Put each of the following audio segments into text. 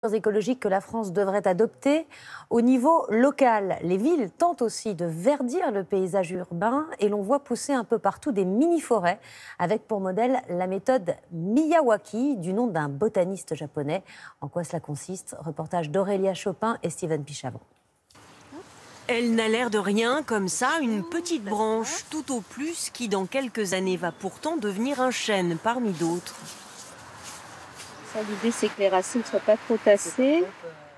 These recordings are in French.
mesures écologiques que la France devrait adopter. Au niveau local, les villes tentent aussi de verdir le paysage urbain et l'on voit pousser un peu partout des mini-forêts avec pour modèle la méthode Miyawaki, du nom d'un botaniste japonais. En quoi cela consiste? Reportage d'Aurélia Chopin et Steven Pichavon. Elle n'a l'air de rien, comme ça, une petite branche, tout au plus, qui dans quelques années va pourtant devenir un chêne parmi d'autres. L'idée, c'est que les racines ne soient pas trop tassées.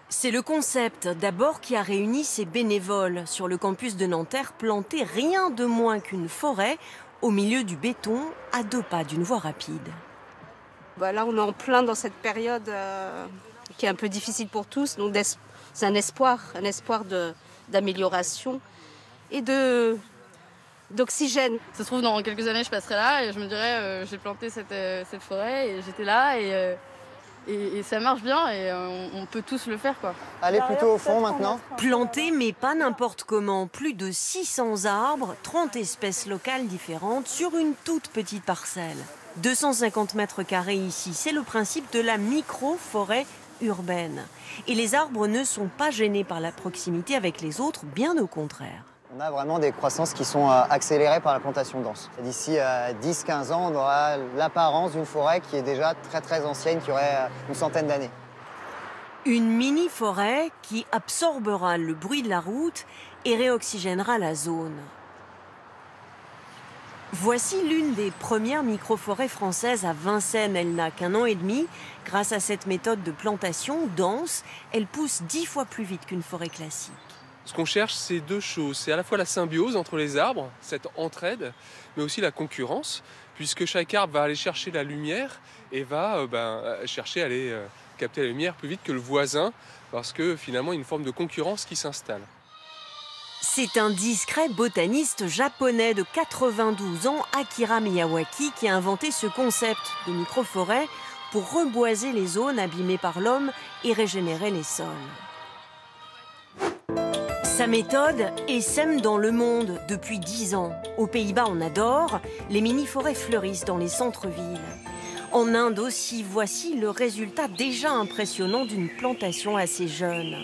C'est le concept, d'abord, qui a réuni ces bénévoles sur le campus de Nanterre, planter rien de moins qu'une forêt au milieu du béton, à 2 pas d'une voie rapide. Là, on est en plein dans cette période qui est un peu difficile pour tous. Donc, c'est un espoir d'amélioration et d'oxygène. Ça se trouve, dans quelques années, je passerai là et je me dirais j'ai planté cette forêt et j'étais là et ça marche bien et on peut tous le faire, quoi. Allez plutôt au fond maintenant. Planter, mais pas n'importe comment. Plus de 600 arbres, 30 espèces locales différentes sur une toute petite parcelle. 250 mètres carrés ici, c'est le principe de la micro-forêt urbaine. Et les arbres ne sont pas gênés par la proximité avec les autres, bien au contraire. On a vraiment des croissances qui sont accélérées par la plantation dense. D'ici 10-15 ans, on aura l'apparence d'une forêt qui est déjà très ancienne, qui aurait une centaine d'années. Une mini-forêt qui absorbera le bruit de la route et réoxygénera la zone. Voici l'une des premières micro-forêts françaises à Vincennes. Elle n'a qu'1 an et demi. Grâce à cette méthode de plantation dense, elle pousse 10 fois plus vite qu'une forêt classique. Ce qu'on cherche, c'est 2 choses. C'est à la fois la symbiose entre les arbres, cette entraide, mais aussi la concurrence, puisque chaque arbre va aller chercher la lumière et va chercher à aller capter la lumière plus vite que le voisin, parce que finalement, il y a une forme de concurrence qui s'installe. C'est un discret botaniste japonais de 92 ans, Akira Miyawaki, qui a inventé ce concept de microforêt pour reboiser les zones abîmées par l'homme et régénérer les sols. Sa méthode essaime dans le monde depuis 10 ans. Aux Pays-Bas, on adore. Les mini-forêts fleurissent dans les centres-villes. En Inde aussi, voici le résultat déjà impressionnant d'une plantation assez jeune.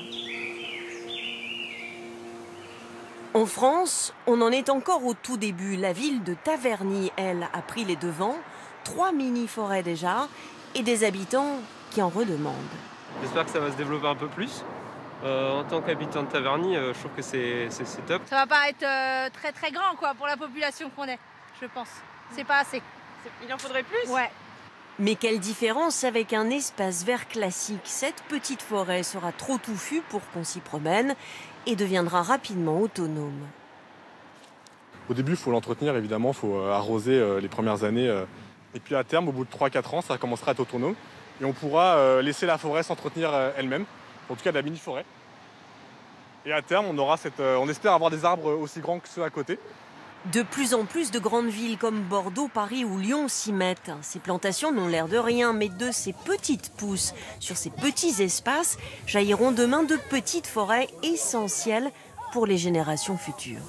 En France, on en est encore au tout début. La ville de Taverny, elle, a pris les devants. 3 mini-forêts déjà, et des habitants qui en redemandent. J'espère que ça va se développer un peu plus. En tant qu'habitant de Taverny, je trouve que c'est top. Ça va pas être très grand, quoi, pour la population qu'on est, je pense. C'est pas assez. Il en faudrait plus? Ouais. Mais quelle différence avec un espace vert classique? Cette petite forêt sera trop touffue pour qu'on s'y promène et deviendra rapidement autonome. Au début, il faut l'entretenir, évidemment, il faut arroser les premières années. Et puis à terme, au bout de 3-4 ans, ça commencera à être autonome. Et on pourra laisser la forêt s'entretenir elle-même, en tout cas de la mini-forêt. Et à terme, on espère avoir des arbres aussi grands que ceux à côté. De plus en plus de grandes villes comme Bordeaux, Paris ou Lyon s'y mettent. Ces plantations n'ont l'air de rien, mais de ces petites pousses, sur ces petits espaces, jailliront demain de petites forêts essentielles pour les générations futures.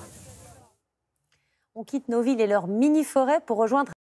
On quitte nos villes et leurs mini-forêts pour rejoindre